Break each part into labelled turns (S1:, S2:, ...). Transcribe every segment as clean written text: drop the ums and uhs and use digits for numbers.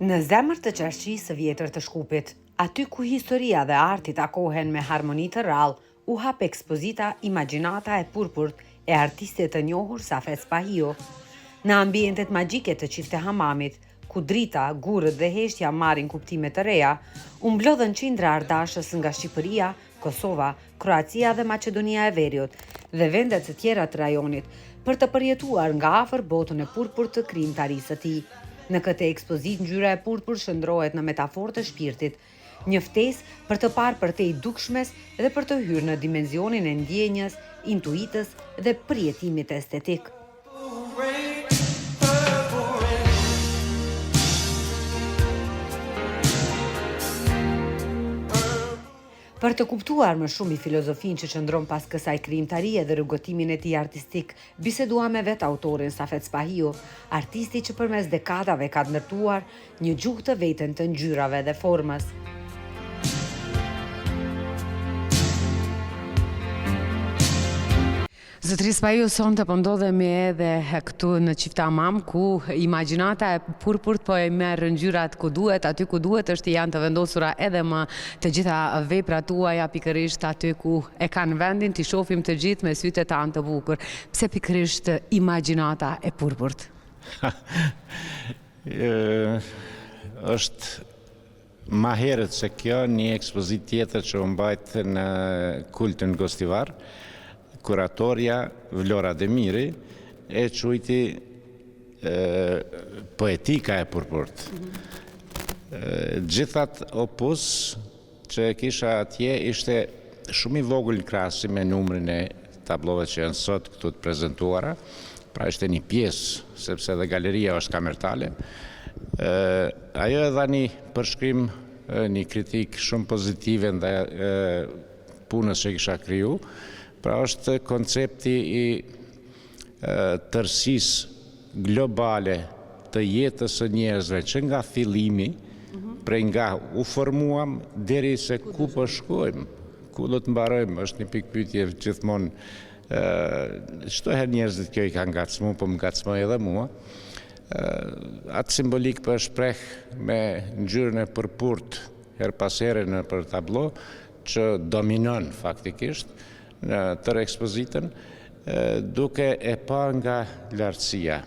S1: Në zemër të qarqisë së vjetër të Shkupit, aty ku historia dhe arti takohen me harmoni të rrallë, u hap ekspozita Imagjinata e purpurt e artistit të njohur Safet Spahio. Në ambientet magjike të Çifte Hamamit, ku drita, gurët dhe heshtja marrin kuptime të reja, u mblodhen qindra ardashës nga Shqipëria, Kosova, Kroacia dhe Maqedonia e Veriut dhe vendet të tjera të rajonit për të përjetuar nga afër botën e purpurt të krijimtarisë së tij. Në këtë ekspozitë ngjyra e purpur shndrohet në metaforë të shpirtit, një ftesë për të parë përtej dukshmes dhe për të hyrë në dimensionin e ndjenjës, intuitës dhe përjetimit estetik. Për të kuptuar më shumë i filozofinë që qëndron pas kësaj krijimtarie dhe rrugëtimin e tij artistik, bisedua me vetë autorin Safet Spahio, artisti që përmes dekadave ka ndërtuar një gjuhë të vetën të ngjyrave dhe formës. Zotëri Spahio, sonte po ndodhemi edhe këtu në Çifte Hamam, ku imagjinata e purpurt po e merr ngjyrat ku duhet, aty ku duhet, janë të vendosura edhe më të gjitha veprat tuaja pikërisht aty ku e kanë vendin, t'i shohim të gjithë me sytë tanë të bukur. Pse pikërisht imagjinata e purpurt?
S2: Është ma herët se kjo një ekspozitë tjetër që u mbajt në kultin gostivar. Kuratoria Vlora Demiri e quajti poetika e purpurt. Gjithat opus që kisha atje ishte shumë i vogël krahasim me numrin e tablove që janë sot këtu të prezentuara, pra ishte një pjesë, sepse edhe galeria është kamertale. Ajo e dha një përshkrim, një kritik shumë pozitive ndaj punës që kisha kriju. Pra është koncepti i tërësisë globale të jetës së njerëzve që nga fillimi, prej nga u formuam deri se ku po shkojmë, ku do të mbarojmë, është një pikë pyetje gjithmonë. Çdo herë njerëzit kjo i ka ngacmu, po më ngacmoi edhe mua. Atë simbolik po e shpreh me ngjyrën e purpurt her pas here nëpër tablo që dominon faktikisht në tërë ekspozitën, duke e pa nga lartësia.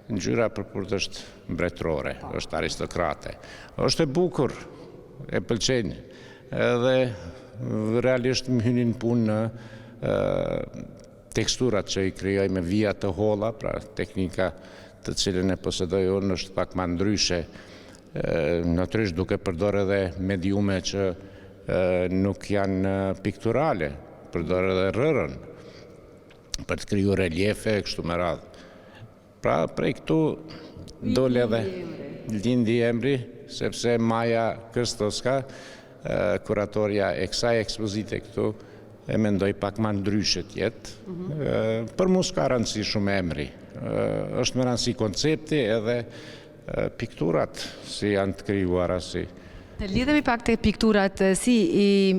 S2: Ngjyra e purpurt është mbretërore, është aristokrate, është e bukur, e pëlqen, edhe realisht më hynin punë në teksturat që i krijoj me vija të holla, pra teknika të cilën e posedoj unë është pak më ndryshe, natyrisht duke përdorur edhe mediume që nuk janë pikturale, përdorë edhe rërën për të kriju reliefe kështu me radhë. Pra prej këtu dole edhe lindi emri, sepse Maja Krstoska, kuratoria e kësaj ekspozite këtu, e mendoj pak ma ndryshe tjetë. Për mu s'ka rëndësi shumë emri. Është më rëndësi koncepti edhe pikturat si janë të krijuara si.
S1: Lidhemi pak të pikturat, si i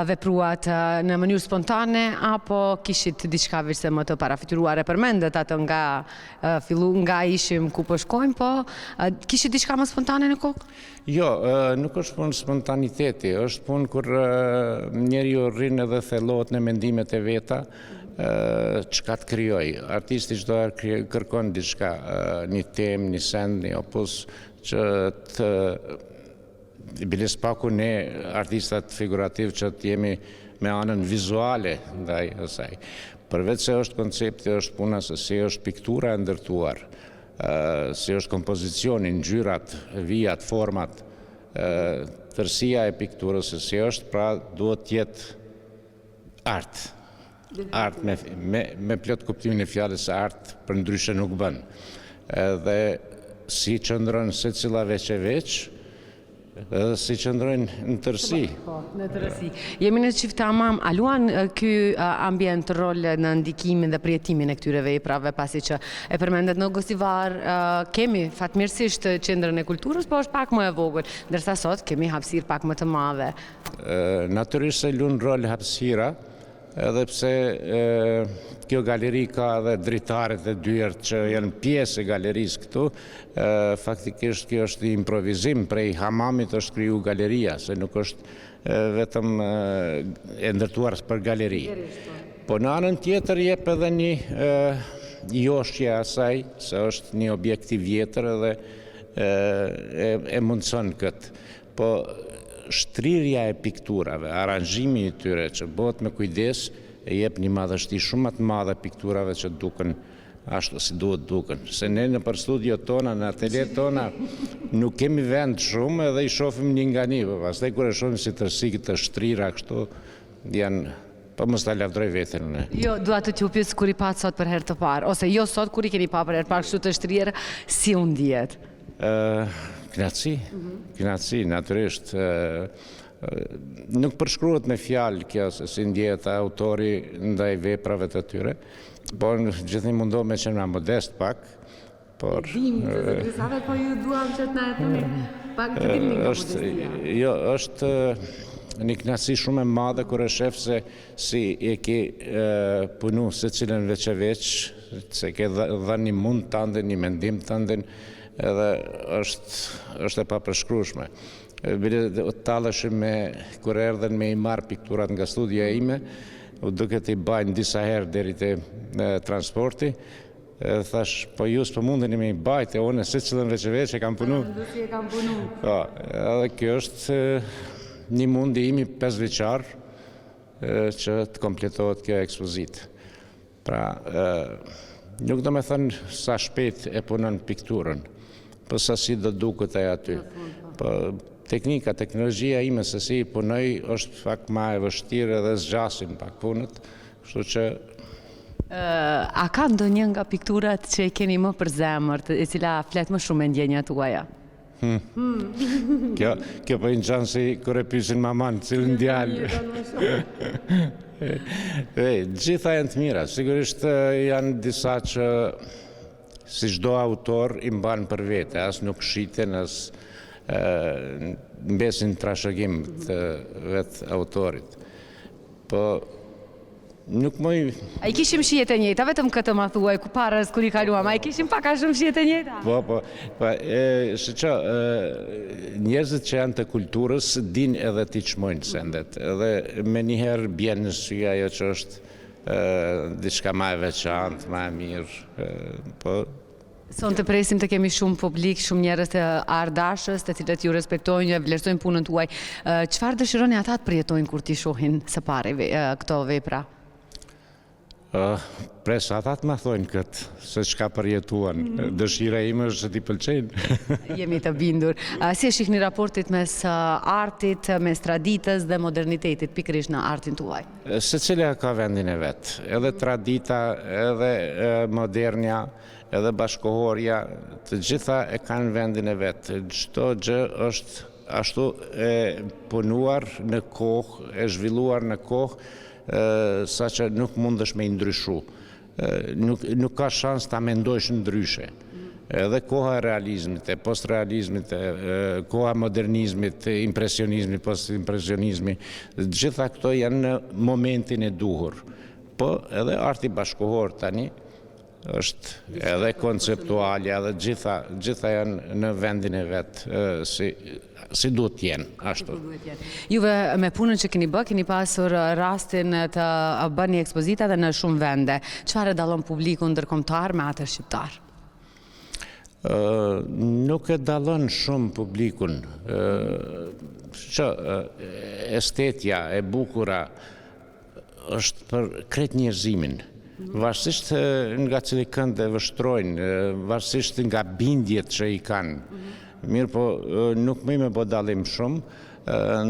S1: vepruat në mënyrë spontane, apo kishit diçka veçse më të parafituruar? E përmendet atë nga ishim ku po shkojmë, po kishit diçka më spontane në kokë?
S2: Jo, nuk është punë spontaniteti, është punë kur njeriu rrin edhe thellohet në mendimet e veta, çka të krijoj. Artisti çdo herë kërkon diçka, një temë, një send, një opus që të biles paku ne artistat figurativ që të jemi me anën vizuale ndaj asaj. Përveç se është koncepti, është puna se si është piktura e ndërtuar, si është kompozicioni, ngjyrat, vijat, format, tërësia e pikturës se si është, pra duhet të jetë art. Art me plot kuptimin e fjalës art për ndryshe nuk bën. Edhe si qëndron secila veç e veç, edhe si qëndrojnë në tërësi.
S1: Në tërësi. Jemi në Çifte Hamam, a luan ky ambient rol në ndikimin dhe përjetimin e këtyre veprave, pasi që e përmendet në Gostivar, kemi fatmirësisht qendrën e kulturës, po është pak më e vogël, ndërsa sot kemi hapësirë pak më të madhe.
S2: Natyrisht se luan rol hapësira, edhe pse kjo galeri ka edhe dritaret e dyert që janë pjesë e galerisë këtu, faktikisht kjo është improvizim, prej hamamit është kriju galeria, se nuk është vetëm e ndërtuar për galeri. Po në anën tjetër jep edhe një joshje asaj, se është një objekt i vjetër edhe e mundson këtë. Po shtrirja e pikturave, aranjimi i tyre që bëhet me kujdes, e jep një madhështi shumë të madhe pikturave që duken ashtu si duhet duken. Se ne në për studio tona, në atelier tona, nuk kemi vend shumë edhe i shofim një nga një. Pastaj kur e shohim si tërësi këtë shtrira kështu, janë, po mos ta lavdroj veten unë.
S3: Jo, dua të t'ju pyes kur i pat sot për herë të parë, ose jo sot kur i keni pa për herë të parë kështu të shtrira, si u ndjet?
S2: Knatësi, natyrisht. Nuk përshkruhet me fjalë kjo se si ndjet autori ndaj veprave të tyre, por gjithnjë mundohem me qenë modest pak, por
S3: Po ju duam që të na thoni pak të dilni nga modestia.
S2: Jo, është një knatësi shumë e madhe kur e shef se si e ke punu secilën veç e veç, se ke dhënë një mund tënde, një mendim tënde, edhe është e papërshkrueshme. Bile talëshim me kur erdhen me i marë pikturat nga studia ime, u duket i bajnë disa herë deri te transporti, thash, po ju s'po mundeni me i bajt, e unë se cilën veç e veç e kam punu. Po, edhe kjo është një mundi imi 5 vjeçar që të kompletohet kjo ekspozit. Pra, nuk do me thënë sa shpejt e punon pikturën, po sa si do duket e aty. Po, teknologjia ime se si punoj është pak ma e vështirë edhe zgjasin pak punët, kështu që...
S3: A ka ndonjë nga pikturat që i keni më për zemër, e cila flet më shumë me ndjenjat tuaja?
S2: Kjo po i në qanë si kër e pysin maman, cilën djallë. Gjitha janë të mira, sigurisht janë disa që si çdo autor i mban për vete, as nuk shiten, as mbesin trashëgim të vetë autorit. Po, nuk moj...
S3: A i kishim shijet e njëjta, vetëm këtë ma thuaj, ku parës, kur i kaluam, a i kishim pak a shumë shijet e njëjta?
S2: Po, shëqa, njerëzit që janë të kulturës din edhe t'i qmojnë sendet, edhe me njëherë bjen në sy ajo që është diçka ma e veçantë, ma e mirë, po...
S3: Son të presim të kemi shumë publik, shumë njerëz të ardashës, të cilët ju respektojnë, ju vlerësojnë punën tuaj. Çfarë dëshironi ata të përjetojnë kur t'i shohin së pari këto vepra?
S2: Pres ata të ma thojnë këtë, se çka përjetuan. Dëshira ime është që t'i pëlqejnë.
S3: Jemi të bindur. Si e shihni raportit mes artit, mes traditës dhe modernitetit, pikërisht në artin tuaj?
S2: Secila ka vendin e vet. Edhe tradita, edhe modernja, edhe bashkohorja, të gjitha e kanë vendin e vetë. Çdo gjë është ashtu e punuar në kohë, e zhvilluar në kohë, sa që nuk mundesh me i ndryshu. Nuk ka shans ta mendojsh ndryshe. Edhe koha e realizmit, e post-realizmit, koha e modernizmit, impresionizmit, post-impresionizmit, gjitha këto janë në momentin e duhur. Po edhe arti bashkohor tani, është edhe konceptualja dhe gjitha janë në vendin e vetë si duhet t'jenë, ashtu.
S3: Juve me punën që keni bë, keni pasur rastin të bëni ekspozita dhe në shumë vende. Çfarë dallon publikun ndërkombëtar me atë shqiptar?
S2: Nuk e dallon shumë publikun. Estetja e bukura është për krejt njerëzimin. Varsisht nga cili kënd e vështrojnë, varsisht nga bindjet që i kanë. Mirë po, nuk më me bo dallim shumë,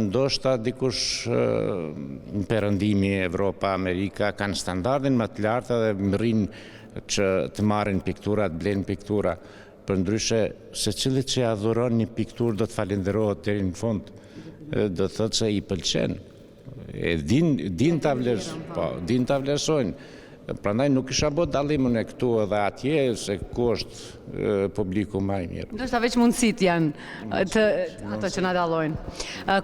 S2: ndoshta dikush në perëndimi, Evropa, Amerika, kanë standardin më të lartë dhe mrinë që të marrin piktura, të blenë piktura. Për ndryshe, se cili që adhuron një piktur do të falenderohet deri në fund, do të thotë se i pëlqen. Din ta vlerësojnë. Prandaj nuk isha bë dallimin e këtu edhe atje, se ku është publiku më i mirë.
S3: Ndoshta veç mundësit janë ato që na dallojnë.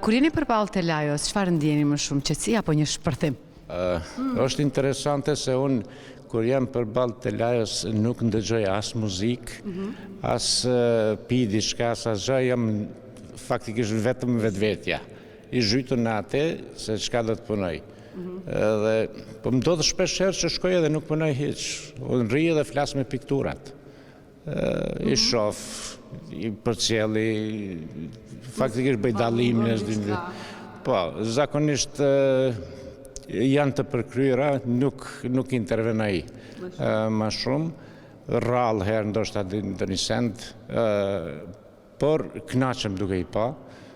S3: Kur jeni përballë te lajos, çfarë ndjeni më shumë, qetësi apo një shpërthim?
S2: Është interesante se unë, kur jam përballë të lajës, nuk ndëgjoj as muzikë, as pi diçka, as gjë, jam faktikisht vetëm vetvetja. I zhytur në atë se çka do të punoj. Po më ndodh shpesh herë që shkoj edhe nuk punoj hiç. Unë rri dhe flas me pikturat. I shoh, i përcjelli, faktikisht bëj dallimin. Po, zakonisht janë të përkryera, nuk intervenoj ma shumë, rrallë herë ndoshta në një send, por kënaqem duke i pa,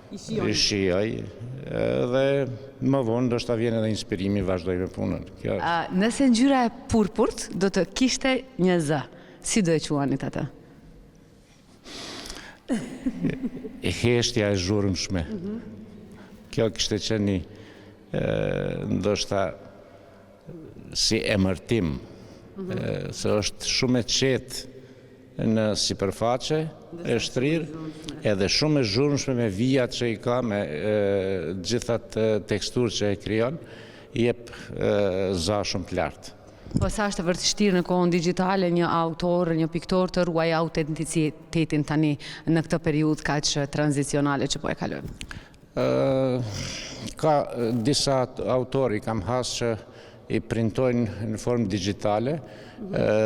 S2: i shijoj, dhe më vonë ndoshta vjen edhe inspirimi, vazhdoj me punën.
S3: Nëse ngjyra e purpurt do të kishte një zë, si do e quanit atë?
S2: Heshtja e zhurmshme. Kjo kishte qenë ndoshta si emërtim, se është shumë e qetë në sipërfaqe, e shtrirë, edhe shumë e zhurmshme me vijat që i ka, me gjithat teksturë që e krijon, i jep za shumë të lartë.
S3: Po sa është e vështirë në kohën digjitale një autor, një piktor të ruaj autenticitetin tani në këtë periudhë kaq tranzicionale që po e kalojmë?
S2: Ka disa autori kam hasë që i printojnë në formë digjitale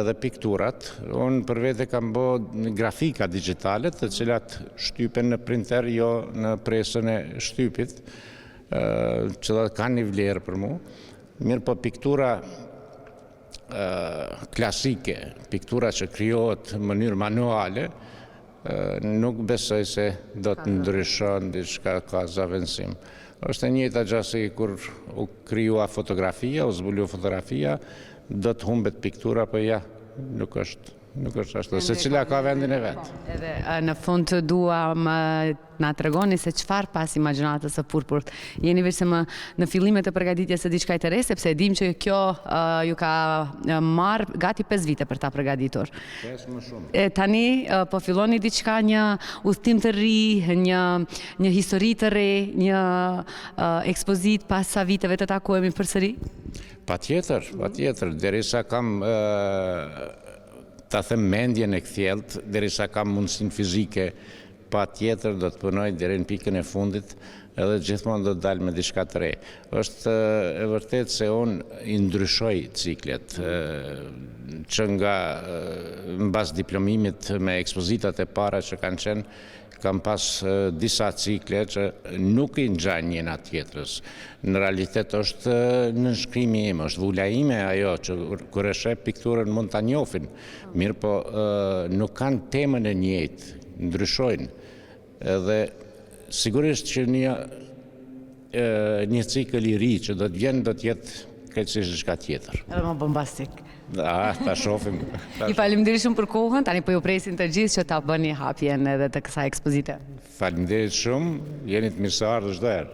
S2: dhe pikturat. Unë për vete kam bo grafika digjitale të cilat shtypen në printer, jo në presën e shtypit, që dhe kanë një vlerë për mu. Mirë po piktura klasike, piktura që krijohet në mënyrë manuale, nuk besoj se do të ndryshon diçka ka zavendësim. Është e njëjta gjë si kur u krijua fotografia, u zbulu fotografia, do të humbet piktura, po ja, nuk është ashtu, se cila ka vendin e vetë.
S3: Edhe në fund të dua na tregoni se çfarë pas imagjinatës së purpurt. Jeni veç se në fillimet e përgatitjes së diçka të re, sepse e dim që kjo ju ka marrë gati 5 vite për ta përgatitur.
S2: 5 më shumë.
S3: Tani po filloni diçka, një udhtim të ri, një histori të re, një ekspozit pas sa viteve të takohemi përsëri?
S2: Patjetër, derisa kam ta them mendjen e kthjellët, derisa kam mundësinë fizike, patjetër do të punoj deri në pikën e fundit, edhe gjithmonë do të dal me diçka të re. Është e vërtetë se unë i ndryshoj ciklet, që nga mbas diplomimit me ekspozitat e para që kanë qenë, kam pas disa cikle që nuk i ngjajnë njëna tjetrës. Në realitet është nënshkrimi im, është vula ime ajo që kur e sheh pikturën mund ta njohin, mirë po nuk kanë temën e njëjtë, ndryshojnë. Edhe sigurisht që një cikël i ri që do të vjen do të jetë krejtësisht diçka tjetër.
S3: Edhe më bombastik.
S2: Ta shohim.
S3: Ju faleminderit shumë për kohën, tani po ju presin të gjithë që ta bëni hapjen edhe të kësaj ekspozite.
S2: Faleminderit shumë, jeni të mirëseardhur çdo herë.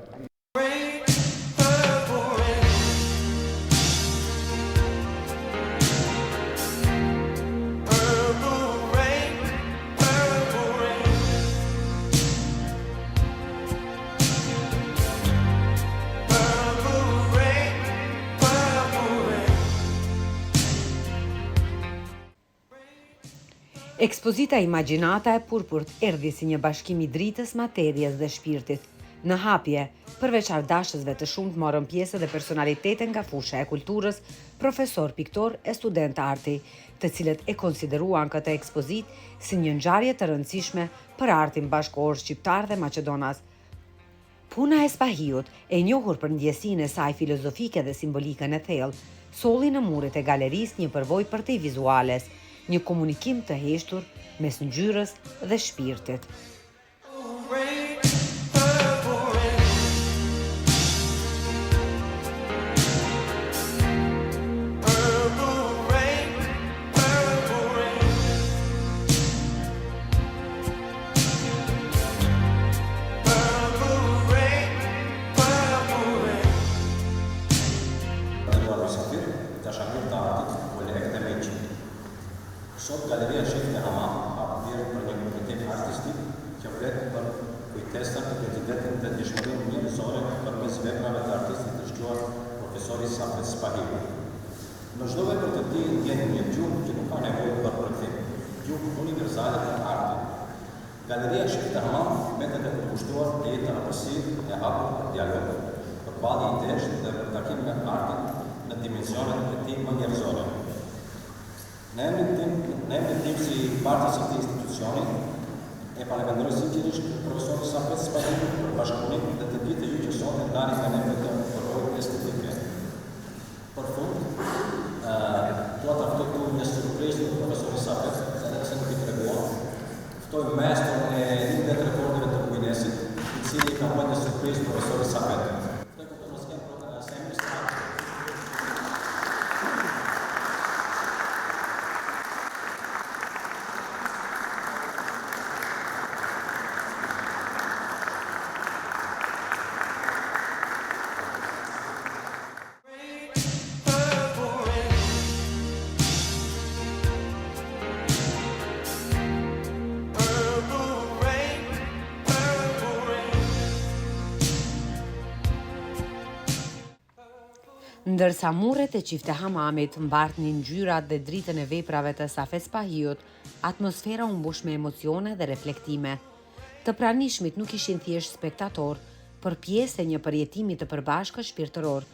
S1: Ekspozita Imagjinata e purpurt erdhi si një bashkim i dritës, materjes dhe shpirtit. Në hapje, përveç ardashësve të shumt morën pjesë dhe personalitete nga fusha e kulturës, profesor, piktor e student arti, të cilët e konsideruan këtë ekspozit si një ngjarje të rëndësishme për artin bashkëkohor shqiptar dhe maqedonas. Puna e Spahiut, e njohur për ndjesinë e saj filozofike dhe simbolikën e thellë, solli në muret e galerisë një përvojë përtej vizuales, një komunikim të heshtur mes ngjyrës dhe shpirtit.
S4: Sot Galeria Shefin e Hamam hapë për një komunitet artistik që vlet për kujtesën, identitetin dhe dëshmërinë njerëzore përmes veprave të artistit të shkruar profesori Safet Spahiu. Në çdo vepër të tij ndjen një gjuhë që nuk ka nevojë për përkthim, gjuhë universale të artit. Galeria Shifte Hamam metet e përkushtuar të jetë hapësirë e hapur për dialog, për ballje idesh dhe për takim me artin në dimensionet e tij më njerëzore. Në emrin tim si partës së këtij institucioni, e falenderoj sinqerisht profesorin Safet Spahiu për bashkëpunimin dhe të gjithë ju që sot e ndani me ne këtë përvojë estetike. Për fund, dua ta ftoj një surprizë të profesorit Safet, edhe pse nuk i treguam. Ftoj mestron e lindet rekordeve të kujdesit, i cili ka bërë një surprizë profesorit Safet.
S1: Ndërsa murret e Çifte Hamamit mbartnin ngjyrat dhe dritën e veprave të Safet Spahiut, atmosfera u mbush me emocione dhe reflektime. Të pranishmit nuk ishin thjesht spektator, por pjesë e një përjetimi të përbashkët shpirtëror.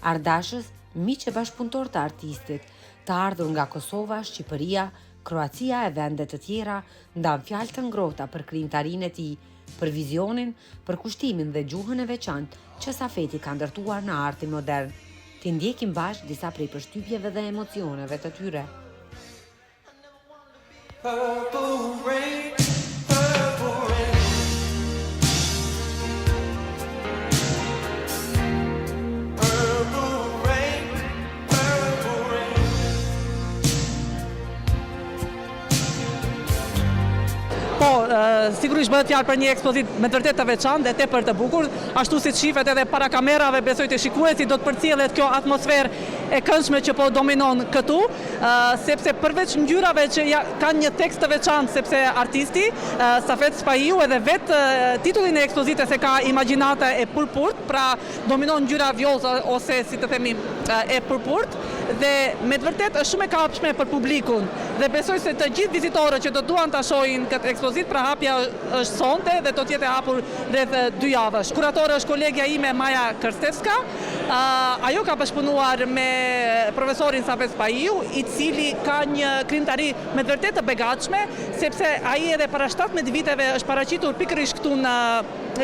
S1: Ardashës, miq e bashkëpunëtor të artistit, të ardhur nga Kosova, Shqipëria, Kroacia e vende të tjera, ndan fjalë të ngrohta për krijimtarinë e tij, për vizionin, për kushtimin dhe gjuhën e veçantë që Safeti ka ndërtuar në artin modern. Të ndjekim bashkë disa prej përshtypjeve dhe emocioneve të tyre.
S5: Sigurisht bëhet fjalë për një ekspozitë me të vërtetë të veçantë dhe tepër të bukur, ashtu siç shihet edhe para kamerave, besoj të shikuesit do të përcjellet kjo atmosferë e këndshme që po dominon këtu, sepse përveç ngjyrave që kanë një tekst të veçantë, sepse artisti Safet Spahiu edhe vetë titullin e ekspozitës e ka imagjinata e purpurt, pra dominon ngjyra vjollce ose si të themi e purpurt, dhe me të vërtetë është shumë e kapshme për publikun dhe besoj se të gjithë vizitorët që do duan ta shohin këtë ekspozitë, pra hapja është sonte dhe do të jetë e hapur rreth 2 javësh. Kuratore është kolegja ime Maja Kërstevska. Ajo ka bashkëpunuar me profesorin Safet Spahiu, i cili ka një krijimtari me të vërtetë të begatshme, sepse ai edhe para 17 viteve është paraqitur pikërisht këtu në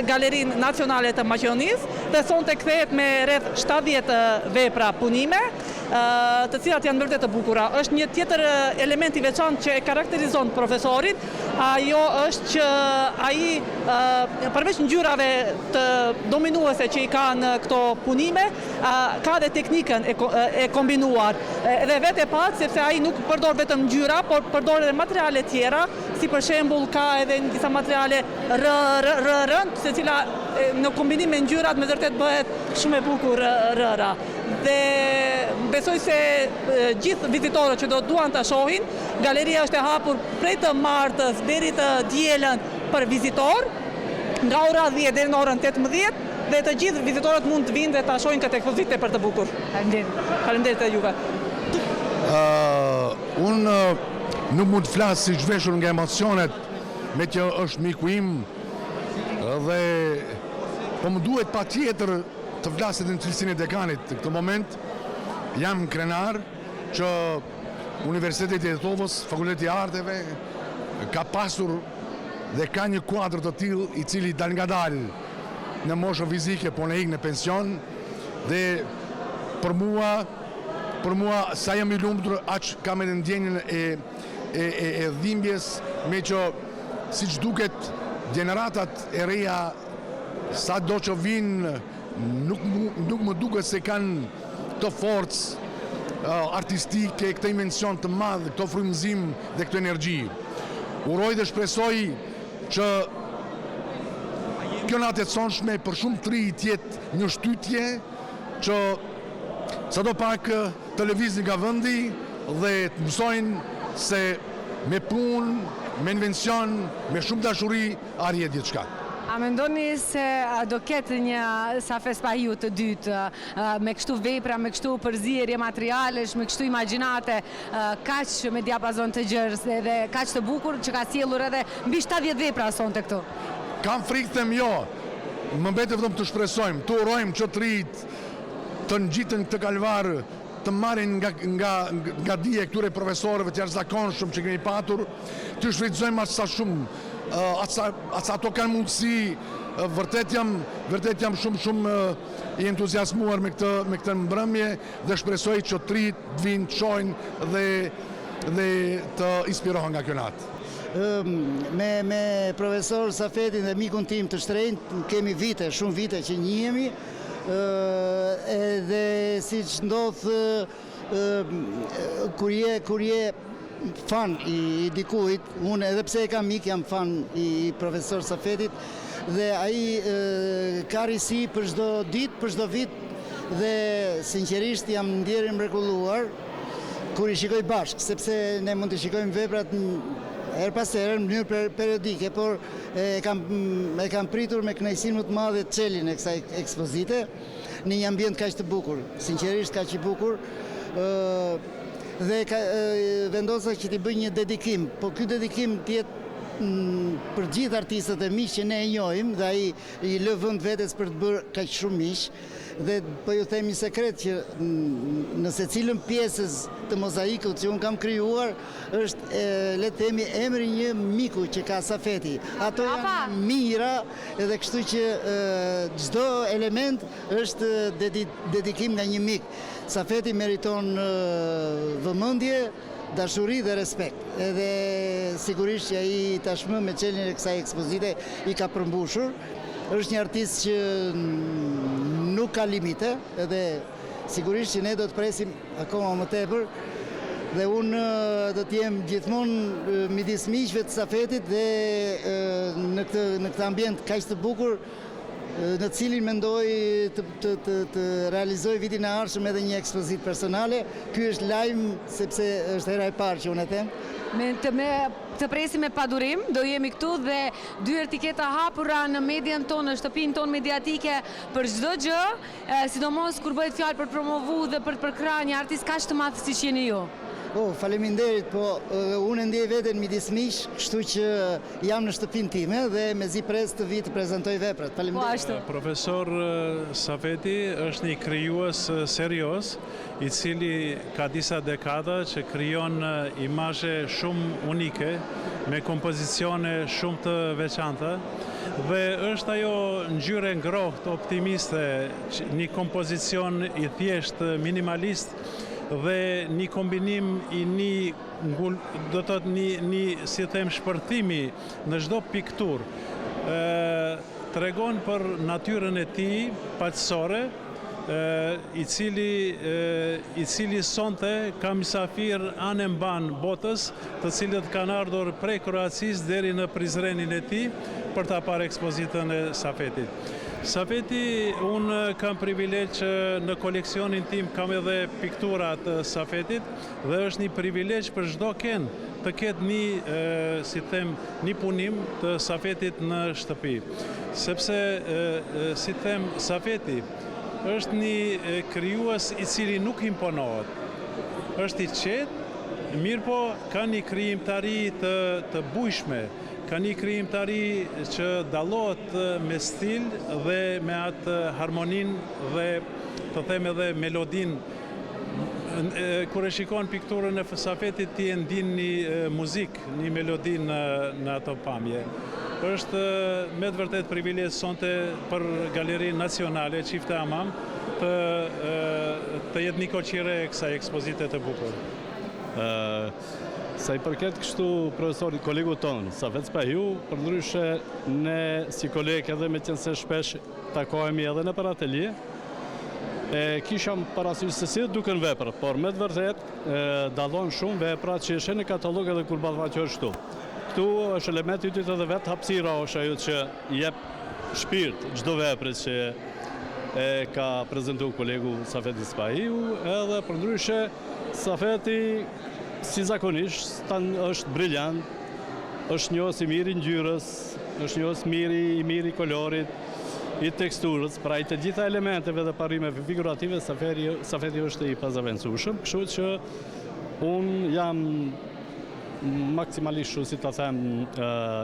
S5: Galerinë Nacionale të Maqedonisë dhe sonte kthehet me rreth 70 vepra punime, të cilat janë vërtet të bukura. Është një tjetër element i veçantë që e karakterizon profesorin, ajo është që ai përveç ngjyrave të dominuese që i kanë këto punime, ka dhe teknikën e kombinuar. Edhe vetë e pat, sepse ai nuk përdor vetëm ngjyra, por përdor edhe materiale tjera, si për shembull ka edhe disa materiale rënd, se cila në kombinim me ngjyrat me vërtet bëhet shumë e bukur rëra. Dhe besoj se gjithë vizitorët që do duan ta shohin, galeria është e hapur prej të martës deri të dielën për vizitor, nga ora 10 deri në orën 18, dhe të gjithë vizitorët mund të vinë dhe ta shohin këtë ekspozitë për të bukur. Faleminderit. Faleminderit e juve.
S6: Unë nuk mund të flas si zhveshur nga emocionet, me që është miku im dhe po më duhet patjetër të flasit në cilësinë e dekanit. Në këtë moment jam krenar që Universiteti i Jetovës, Fakulteti i Arteve ka pasur dhe ka një kuadër të tillë i cili dal ngadalë në moshën fizike, po në ikë në pension, dhe për mua sa jam i lumtur, aq kam edhe ndjenjën e dhimbjes, me që siç duket gjeneratat e reja sa do që vinë nuk më duket se kanë këtë forcë artistike, këtë dimension të madh, këtë frymëzim dhe këtë energji. Uroj dhe shpresoj që kjo natë e sonshme për shumë të rinj të jetë një shtytje që sadopak të lëvizin nga vendi dhe të mësojnë se me punë, me invencion, me shumë dashuri arrihet gjithçka.
S3: A mendoni se do ketë një Safes Pahiu të dytë me kështu vepra, me kështu përzierje materialesh, me kështu imagjinate, kaq me diapazon të gjerë dhe kaq të bukur që ka sjellur edhe mbi 70 vepra sonte këtu?
S6: Kam frikë them jo. Më mbetet vetëm të shpresojmë, të urojmë që të rit të ngjiten këtë kalvar, të marrin nga dije këtyre profesorëve të jashtëzakonshëm që kemi patur, të shfrytëzojmë aq sa shumë asa ato kanë mundësi, vërtet jam shumë i entuziasmuar me këtë mbrëmje dhe shpresoj që të rit të vinë, të shojnë dhe të inspirohen nga kjo natë.
S7: Me profesor Safetin dhe mikun tim të shtrenjtë, kemi shumë vite që njihemi, edhe si që ndodhë kur je fan i dikujt, unë edhe pse e kam mik, jam fan i profesor Safetit, dhe ai ka risi për çdo ditë, për çdo vit, dhe sinqerisht jam ndjerë mrekulluar kur i shikoj bashkë, sepse ne mund të shikojmë veprat her pas here në mënyrë periodike, por e kam pritur me kënaqësinë më të madhe çelin e kësaj ekspozite në një ambient kaq të bukur, sinqerisht kaq i bukur. Dhe vendosa që t'i bëj një dedikim, po ky dedikim t'jetë për gjithë artistët e miq që ne e njohim, dhe ai i lë vend vetes për të bërë kaq shumë miq, dhe po ju them një sekret që në secilën pjesës të mozaikut që unë kam krijuar është le të themi emri një miku që ka Safeti. Ato janë mira, edhe kështu që çdo element është dedikim nga një mik. Safeti meriton vëmendje, dashuri dhe respekt. Edhe sigurisht që ai tashmë me çeljen e kësaj ekspozite i ka përmbushur. Është një artist që nuk ka limite, edhe sigurisht që ne do të presim akoma më tepër, dhe unë do të jem gjithmonë midis miqve të Safetit dhe në këtë ambient kaq të bukur, në cilin mendoj të realizoj vitin e ardhshëm edhe një ekspozitë personale. Ky është lajm sepse është hera e parë që unë e them.
S3: Të presim me padurim, do jemi këtu dhe dy etiketa hapura në median tonë, në shtëpinë tonë mediatike për çdo gjë, sidomos kur bëhet fjalë për promovu dhe për të përkrahur një artist kaq të madh siç jeni ju.
S7: Faleminderit, po unë ndjej veten midis miq, kështu që jam në shtëpinë time dhe mezi pres të vi të prezantoj veprat. Faleminderit.
S8: Profesor Safeti është një krijues serioz, i cili ka disa dekada që krijon imazhe shumë unike, me kompozicione shumë të veçanta, dhe është ajo ngjyrë ngrohtë, optimiste, një kompozicion i thjeshtë, minimalist, dhe një kombinim i një si them shpërthimi në çdo pikturë. Tregon për natyrën e tij paqësore, i cili sonte ka mysafir anë mban botës, të cilët kanë ardhur prej Kroacisë deri në Prizrenin e tij për ta parë ekspozitën e Safetit. Safeti, unë kam privilegj që në koleksionin tim kam edhe piktura të Safetit, dhe është një privilegj për çdo ken të ketë një punim të Safetit në shtëpi. Sepse, Safeti është një krijues i cili nuk imponohet. Është i qetë, mirë po ka një krijimtari të bujshme, ka një krijimtari që dallohet me stil dhe me atë harmonin dhe të them edhe melodin. Kur e shikon pikturën e Safetit, ti e ndin një muzik, një melodi në ato pamje. Është me të vërtet privilegj sonte për Galerinë Nacionale Çifte Hamam të jetë një koqire e kësaj ekspozite të bukur.
S9: Sa i përket kështu profesorit kolegu tonë, Safet Pahiu, përndryshe ne si kolegë edhe me qenë se shpesh takohemi edhe në për atelje, kisham parasysh se si duken vepra, por me të vërtet dallon shumë vepra që ishe në katalog edhe kur ballafaqohet kështu. Këtu është elementi i dytë edhe vetë hapësira është ajo që jep shpirt çdo vepre që e ka prezantuar kolegu Safet Pahiu, edhe përndryshe Safeti si zakonisht është briljant, është njohës i mirë i ngjyrës, është njohës i miri i kolorit, i teksturës, pra i të gjitha elementeve dhe parimeve figurative, Safeti është i pazavencueshëm, kështu që unë jam maksimalisht, si ta them,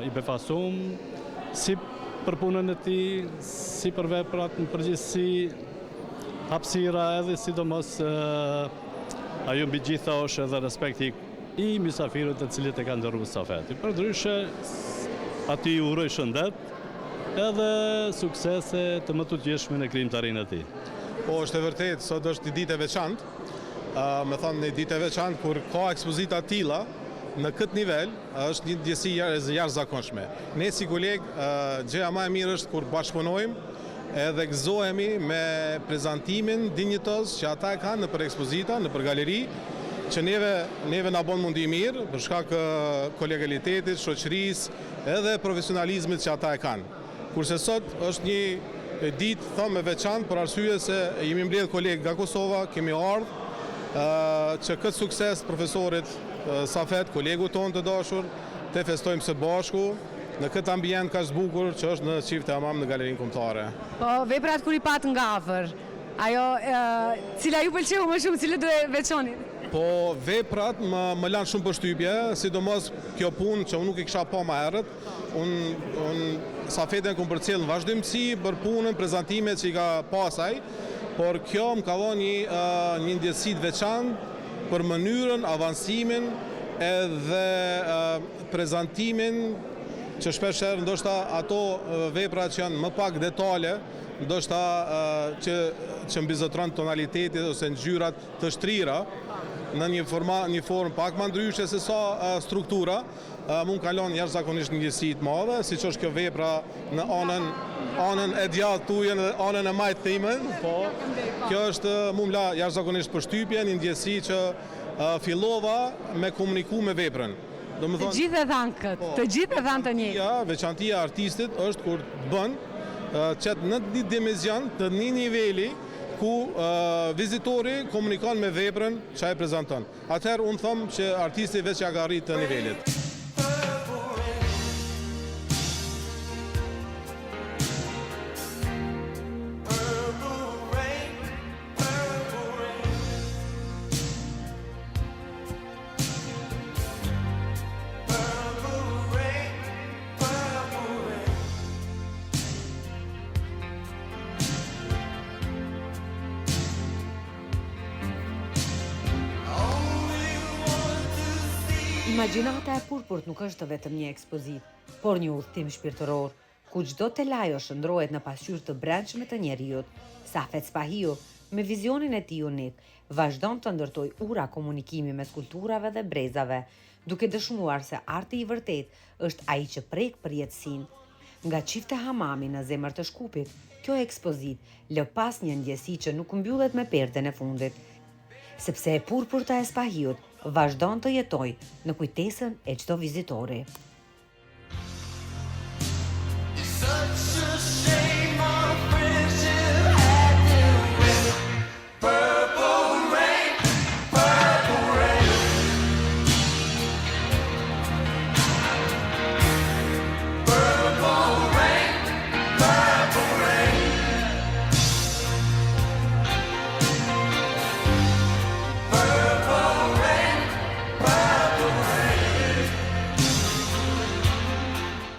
S9: i befasum, si për punën e tij, si për veprat në përgjithësi, hapësira edhe sidomos ajo mbi gjitha është edhe respekti i mysafirët e cilët e kanë ndërruar Safeti. Përndryshe, ati ju uroj shëndet edhe suksese të më të gjeshme në krijimtarinë e tij.
S10: Po, është e vërtet, sot është një ditë e veçantë. Me thonë një ditë e veçantë kur ka ekspozita tilla në këtë nivel, është një ndjesi jashtëzakonshme. Ne si kolegë, gjëja më e mirë është kur bashkëpunojmë edhe gëzohemi me prezantimin dinjitoz që ata e kanë nëpër ekspozita, nëpër galeri, që neve na bën mundi mirë për shkak kolegalitetit, shoqërisë edhe profesionalizmit që ata e kanë. Kurse sot është një ditë thëmë e veçantë për arsye se jemi mbledhur kolegë nga Kosova, kemi ardhur që këtë sukses profesorit Safet, kolegu tonë të dashur, të festojmë së bashku në këtë ambient kaq të bukur që është në Çifte Hamam në Galerinë Kombëtare.
S3: Po, veprat kur i pat nga afër, ajo cila ju pëlqeu më shumë, cilë do e veçoni?
S10: Po, veprat më lanë shumë përshtypje, sidomos kjo punë që unë nuk i kisha pa më herët. Unë Safetin kom përcjell në vazhdimsi për punën, prezantimet që i ka pasaj, por kjo më ka dhënë një ndjesi të veçantë për mënyrën, avansimin edhe prezantimin që shpeshherë ndoshta ato vepra që janë më pak detale, ndoshta që mbizotron tonalitetit ose ngjyrat të shtrira në një formë pak më ndryshe se sa struktura, mund kalon jashtëzakonisht një ndjesi të madhe, siç është kjo vepra në anën e djathtë tuaj në anën e majtë thimën, po kjo është mund la jashtëzakonisht përshtypje, një ndjesi që fillova me komuniku me veprën.
S3: Të gjithë e dhanë këtë, të gjithë e dhanë të njëjtë.
S10: Veçantia e artistit është kur bën qëtë në një dimension të një niveli ku vizitori komunikon me veprën që e prezanton. Atëherë unë thëmë që artisti veç që ka arrit të nivelit.
S1: Imagjinata e purpurt nuk është vetëm një ekspozit, por një udhtim shpirtëror, ku çdo telajo shndrohet në pasqyrë të brendshme të njerëzit. Safet Spahio, me vizionin e tij unik, vazhdon të ndërtojë ura komunikimi mes kulturave dhe brezave, duke dëshmuar se arti i vërtet është ai që prek përjetësinë. Nga Çifte Hamami në zemër të Shkupit, kjo ekspozit lë pas një ndjesi që nuk mbyllet me perden e fundit, sepse e purpurta e Spahiut vazhdon të jetoj në kujtesën e çdo vizitori.